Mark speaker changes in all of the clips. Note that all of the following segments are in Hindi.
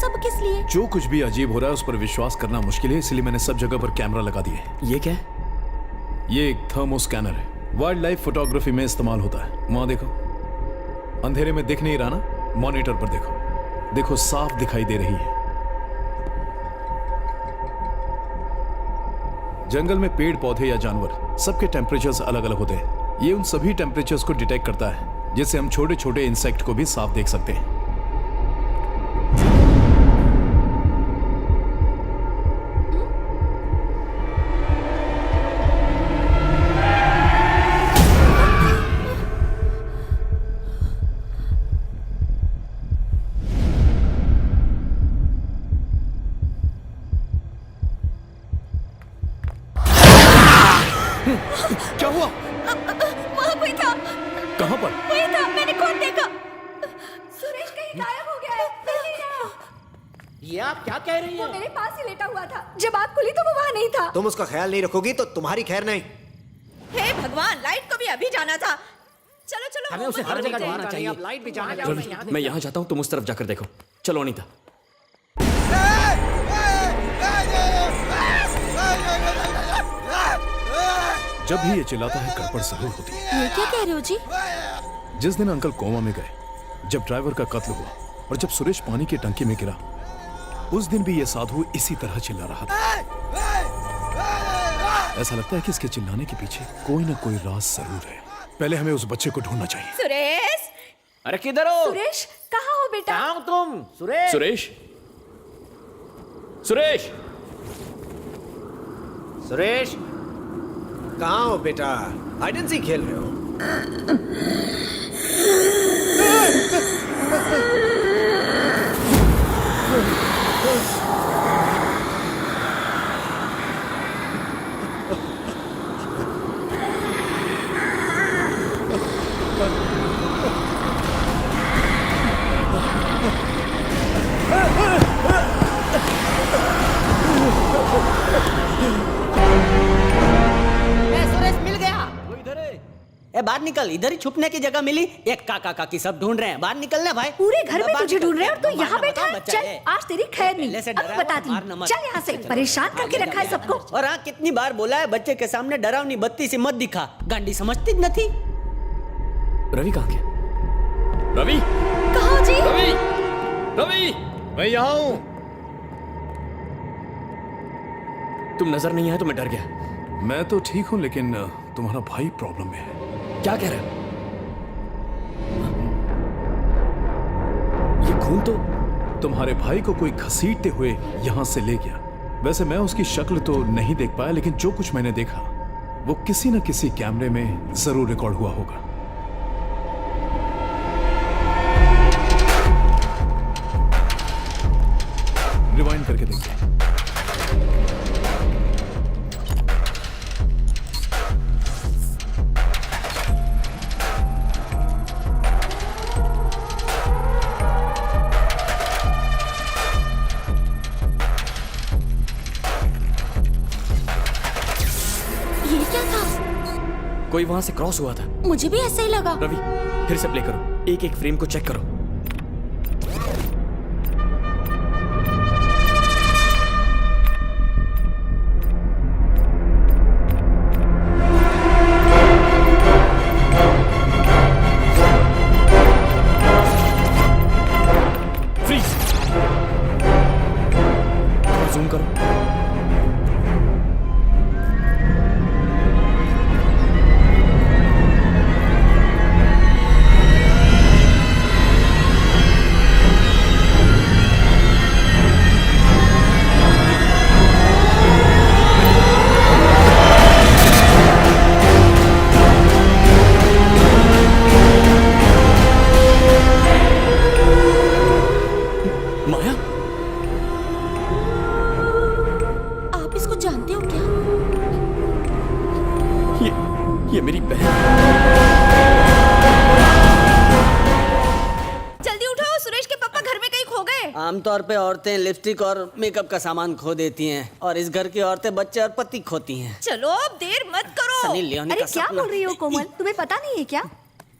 Speaker 1: सब किस लिए?
Speaker 2: जो कुछ भी अजीब हो रहा है उस पर विश्वास करना मुश्किल है, इसलिए मैंने सब जगह पर कैमरा लगा दिए।
Speaker 3: ये क्या है?
Speaker 2: ये एक थर्मो स्कैनर है, वाइल्ड लाइफ फोटोग्राफी में इस्तेमाल होता है। वहां देखो, अंधेरे में दिख नहीं रहा ना, मॉनिटर पर देखो, देखो साफ दिखाई दे रही है। जंगल में पेड़ पौधे या जानवर सबके टेम्परेचर्स अलग अलग होते हैं। ये उन सभी टेम्परेचर्स को डिटेक्ट करता है, जिससे हम छोटे छोटे इंसेक्ट को भी साफ देख सकते हैं। क्या हुआ?
Speaker 1: वहाँ कोई था।
Speaker 2: कहाँ पर?
Speaker 1: वही था, मैंने खुद देखा। सुरेश कहीं गायब हो गया है, मिल नहीं रहा।
Speaker 4: ये आप क्या कह रही
Speaker 1: वो
Speaker 4: हैं?
Speaker 1: मेरे पास ही लेटा हुआ था। जब आँख खुली तो वो वहाँ नहीं था।
Speaker 4: तुम उसका ख्याल नहीं रखोगी तो तुम्हारी खैर नहीं।
Speaker 1: हे भगवान, लाइट को भी अभी जाना था। चलो चलो,
Speaker 4: हमें उसे हर जगह ढूंढना चाहिए।
Speaker 3: अब
Speaker 4: लाइट भी जाना
Speaker 3: रवि, मैं यहाँ जाता हूँ, तुम उस तरफ जाकर देखो। चलो अनीता।
Speaker 2: जब भी ये चिल्लाता है गड़बड़ जरूर होती है।
Speaker 1: ये क्या कह रहे हो जी?
Speaker 2: जिस दिन अंकल कोमा में गए, जब ड्राइवर का कत्ल हुआ और जब सुरेश पानी की टंकी में गिरा, उस दिन भी ये साधु इसी तरह चिल्ला रहा था। ऐसा लगता है कि इसके चिल्लाने के पीछे कोई ना कोई राज जरूर है। पहले हमें उस बच्चे को ढूंढना चाहिए।
Speaker 1: सुरेश,
Speaker 3: अरे किधर हो?
Speaker 1: सुरेश कहाँ हो बेटा?
Speaker 4: कहाँ हो तुम? सुरेश?
Speaker 3: सुरेश, सुरेश,
Speaker 4: सुरेश कहाँ हो बेटा? हाइड एंड सीक खेल रहे हो?
Speaker 5: सुरेश मिल गया। वो इधर है। ए बाहर निकल, इधर ही छुपने की जगह मिली। एक काका काकी सब ढूंढ रहे हैं, बाहर निकलने भाई।
Speaker 1: पूरे घर में
Speaker 5: बाहर
Speaker 1: तुझे
Speaker 5: निकल।
Speaker 1: ढूंढ रहे हैं और तू
Speaker 5: मारना
Speaker 1: यहाँ
Speaker 5: मत,
Speaker 1: बैठा है।
Speaker 5: बच्चा
Speaker 1: चल,
Speaker 5: है।
Speaker 1: आज तेरी खैर नहीं।
Speaker 5: पहले से
Speaker 1: अभी
Speaker 5: डरा
Speaker 1: बताती
Speaker 5: है, मारना
Speaker 1: हूँ।
Speaker 5: मत।
Speaker 1: चल यहाँ से, परेशान करके रखा है सबको।
Speaker 5: और हाँ, कितनी बार बोला है बच्चे के सामने डरावनी बत्ती से मत दिखा। गांडी समझती न थी।
Speaker 3: रवि कहाँ गया? रवि,
Speaker 1: कहाँ हो जी?
Speaker 3: रवि, रवि,
Speaker 2: मैं यहाँ हूँ।
Speaker 3: तुम नजर नहीं आए तो मैं डर गया।
Speaker 2: मैं तो ठीक हूँ, लेकिन तुम्हारा भाई प्रॉब्लम में है।
Speaker 3: क्या कह रहे हो? ये खून तो
Speaker 2: तुम्हारे भाई को कोई घसीटते हुए यहाँ से ले गया। वैसे मैं उसकी शक्ल तो नहीं देख पाया, लेकिन जो कुछ मैंने देखा वो किसी न किसी कैमरे में जरूर रिकॉर्ड हुआ होगा। रिवाइंड करके देखिए।
Speaker 1: ये क्या था?
Speaker 3: कोई वहां से क्रॉस हुआ था।
Speaker 1: मुझे भी ऐसा ही लगा।
Speaker 3: रवि, फिर से प्ले करो, एक एक फ्रेम को चेक करो। फ्रीज, जूम करो। माया,
Speaker 1: आप इसको जानते हो क्या?
Speaker 3: ये मेरी बहन।
Speaker 1: जल्दी उठो, सुरेश के पापा घर में कहीं खो गए।
Speaker 5: आमतौर पे औरतें लिपस्टिक और मेकअप का सामान खो देती हैं, और इस घर की औरतें बच्चे और पति खोती हैं।
Speaker 1: चलो अब देर मत करो।
Speaker 5: सनी लियोनी
Speaker 1: अरे
Speaker 5: का
Speaker 1: क्या
Speaker 5: सपना।
Speaker 1: बोल रही हो कोमल? तुम्हें पता नहीं है क्या?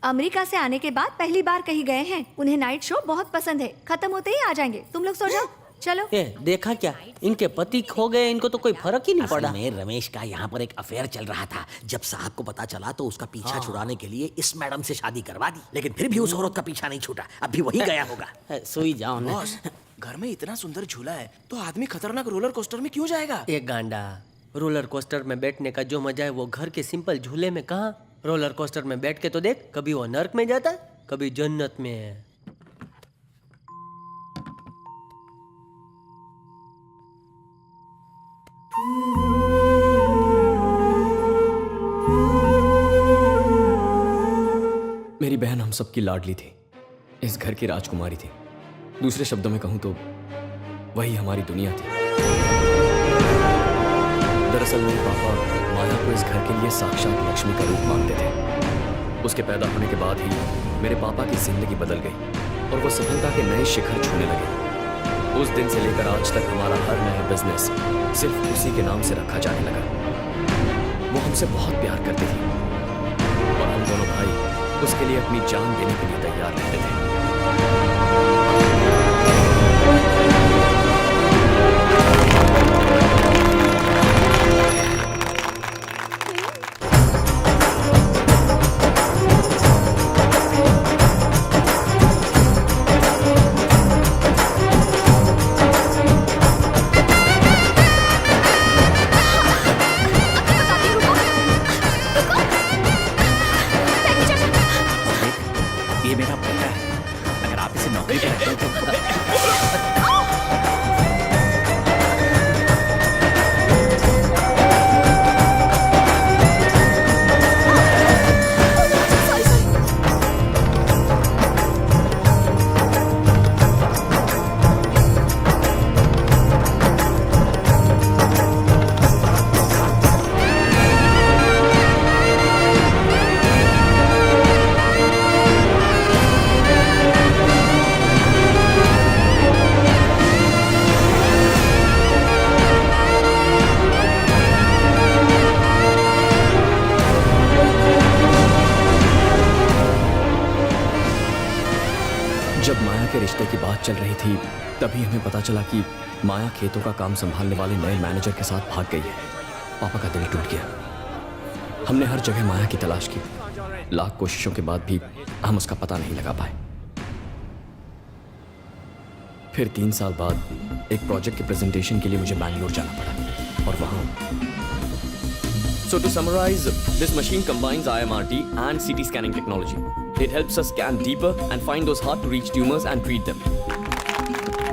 Speaker 1: अमेरिका से आने के बाद पहली बार कहीं गए हैं। उन्हें नाइट शो बहुत पसंद है। खत्म होते ही आ जाएंगे। तुम लोग सो जाओ। चलो।
Speaker 5: ए, देखा क्या, इनके पति खो गए, इनको तो कोई फर्क ही नहीं
Speaker 6: असल
Speaker 5: पड़ा।
Speaker 6: में रमेश का यहाँ पर एक अफेयर चल रहा था। जब साहब को पता चला तो उसका पीछा छुड़ाने के लिए इस मैडम से शादी करवा दी, लेकिन फिर भी उस औरत का पीछा नहीं छूटा। अब भी वही गया होगा।
Speaker 5: सोई जाओ ना।
Speaker 3: बॉस, घर में इतना सुंदर झूला है तो आदमी खतरनाक रोलर कोस्टर में क्यों जाएगा?
Speaker 5: एक गांडा, रोलर कोस्टर में बैठने का जो मजा है वो घर के सिंपल झूले में कहाँ। रोलर कोस्टर में बैठ के तो देख, कभी वो नर्क में जाता है, कभी जन्नत में है।
Speaker 3: मेरी बहन हम सबकी लाडली थी, इस घर की राजकुमारी थी। दूसरे शब्दों में कहूं तो वही हमारी दुनिया थी। दरअसल मेरे पापा माया को इस घर के लिए साक्षात लक्ष्मी का रूप मानते थे। उसके पैदा होने के बाद ही मेरे पापा की जिंदगी बदल गई और वो सफलता के नए शिखर छूने लगे। उस दिन से लेकर आज तक हमारा हर नया बिजनेस सिर्फ उसी के नाम से रखा जाने लगा। वो हमसे बहुत प्यार करती थी और हम दोनों भाई उसके लिए अपनी जान देने के लिए तैयार रहते थे।
Speaker 6: ये मेरा बेटा है, अगर आप इसे नौकरी पे रखें तो जब माया के रिश्ते की बात चल रही थी तभी हमें पता चला कि माया खेतों का काम संभालने वाले नए मैनेजर के साथ भाग गई है। पापा का दिल टूट गया। हमने हर जगह माया की तलाश की, लाख कोशिशों के बाद भी हम उसका पता नहीं लगा पाए। फिर 3 साल बाद एक प्रोजेक्ट के प्रेजेंटेशन के लिए मुझे बैंगलोर जाना पड़ा और वहां So to summarize, this machine combines IMRT and CT scanning technology. It helps us scan deeper and find those hard-to-reach tumors and treat them.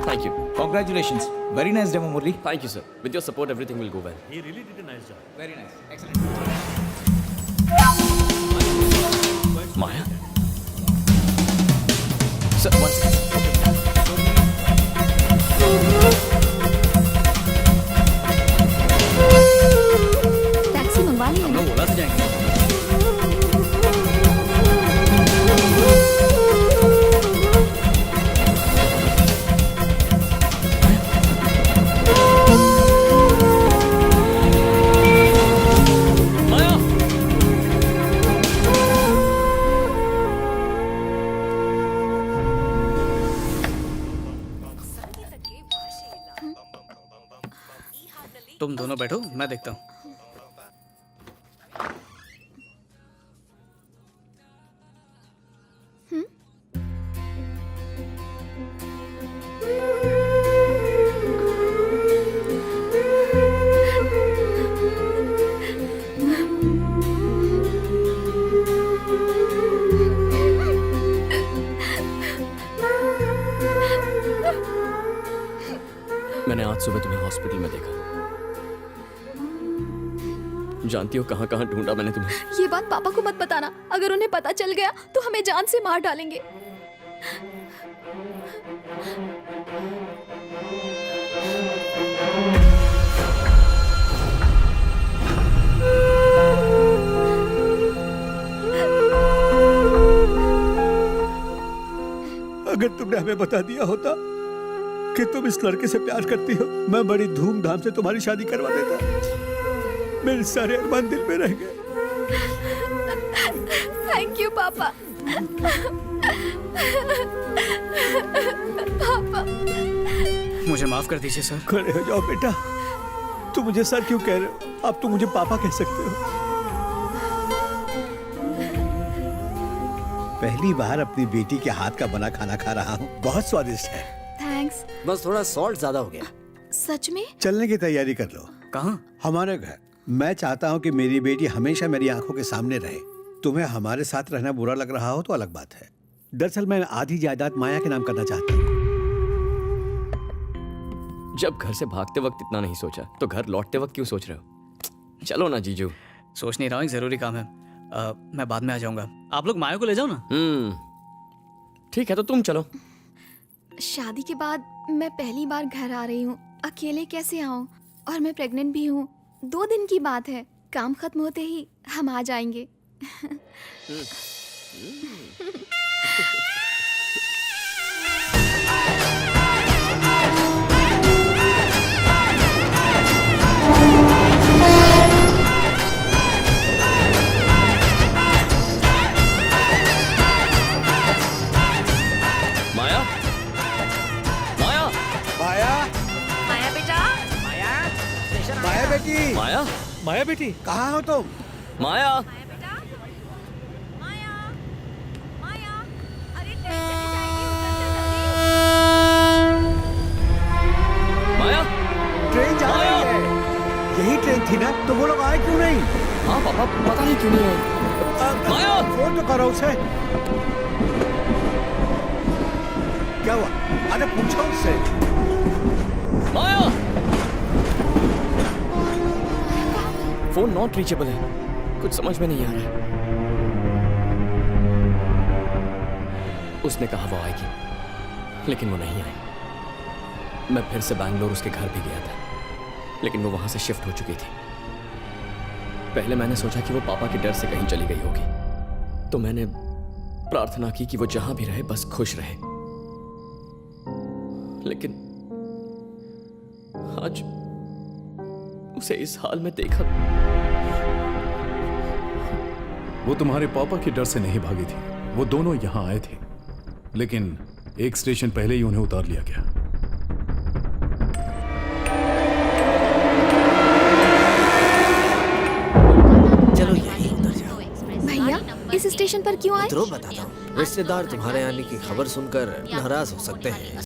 Speaker 6: Thank you.
Speaker 7: Congratulations. Very nice demo, Murli.
Speaker 3: Thank you, sir. With your support, everything will go well.
Speaker 7: Very nice. Excellent.
Speaker 3: Maya? Sir, one second.
Speaker 1: Taxi मंगवा ली है।
Speaker 5: ओला से जाएंगे।
Speaker 3: Maya!
Speaker 7: तुम दोनों बैठो, मैं देखता हूँ।
Speaker 3: मैंने आज सुबह तुम्हें हॉस्पिटल में देखा। जानती हो कहां कहां ढूंढा मैंने तुम्हें।
Speaker 1: ये बात पापा को मत बताना। अगर उन्हें पता चल गया तो हमें जान से मार डालेंगे।
Speaker 8: अगर तुमने हमें बता दिया होता कि तुम इस लड़के से प्यार करती हो, मैं बड़ी धूमधाम से तुम्हारी शादी करवा देता। मेरे सारे अरमान दिल में रह गए।
Speaker 1: थैंक यू पापा। पापा।
Speaker 7: मुझे माफ कर दीजिए सर।
Speaker 8: खड़े हो जाओ बेटा। तुम मुझे सर क्यों कह रहे हो? अब तुम मुझे पापा कह सकते हो। पहली बार अपनी बेटी के हाथ का बना खाना खा रहा हूँ, बहुत स्वादिष्ट है।
Speaker 1: थैंक्स।
Speaker 4: बस थोड़ा सॉल्ट ज्यादा हो गया।
Speaker 1: सच में?
Speaker 8: चलने की तैयारी कर लो।
Speaker 7: कहाँ?
Speaker 8: हमारे घर। मैं चाहता हूँ कि मेरी बेटी हमेशा मेरी आंखों के सामने रहे। तुम्हें हमारे साथ रहना बुरा लग रहा हो तो अलग बात है। दरअसल मैं आधी जायदाद माया के नाम करना चाहता हूँ।
Speaker 6: जब घर से भागते वक्त इतना नहीं सोचा तो घर लौटते वक्त क्यों सोच रहे हो? चलो ना जीजू।
Speaker 7: सोच नहीं रहा हूँ, एक जरूरी काम है। मैं बाद में आ जाऊंगा। आप लोग माया को ले जाओ ना।
Speaker 6: ठीक है, तो तुम चलो।
Speaker 1: शादी के बाद मैं पहली बार घर आ रही हूँ, अकेले कैसे आऊँ? और मैं प्रेग्नेंट भी हूँ। 2 दिन की बात है, काम खत्म होते ही हम आ जाएंगे।
Speaker 6: माया, माया,
Speaker 8: माया,
Speaker 1: माया बेटा।
Speaker 8: माया बेटी,
Speaker 6: माया,
Speaker 8: माया बेटी, कहाँ हो तुम?
Speaker 6: माया। माया,
Speaker 8: ट्रेन जा रही है। यही ट्रेन थी ना? तो वो लोग आए क्यों नहीं?
Speaker 6: हाँ पापा, पता नहीं क्यों नहीं आई। माया!
Speaker 8: फोन तो करो उसे। क्या हुआ? अरे पूछो उससे।
Speaker 6: माया! फोन नॉट रीचेबल है। कुछ समझ में नहीं आ रहा है। उसने कहा वो आएगी, लेकिन वो नहीं आई। मैं फिर से बैंगलोर उसके घर भी गया था, लेकिन वो वहां से शिफ्ट हो चुकी थी। पहले मैंने सोचा कि वो पापा के डर से कहीं चली गई होगी, तो मैंने प्रार्थना की कि वो जहां भी रहे बस खुश रहे। लेकिन आज उसे इस हाल में देखा।
Speaker 2: वो तुम्हारे पापा के डर से नहीं भागी थी। वो दोनों यहां आए थे, लेकिन एक स्टेशन पहले ही उन्हें उतार लिया गया।
Speaker 4: चलो यहीं उतर जाओ।
Speaker 1: भैया इस स्टेशन पर क्यों आए?
Speaker 4: उतरो, बताता हूँ। रिश्तेदार तुम्हारे आने की खबर सुनकर नाराज हो सकते हैं।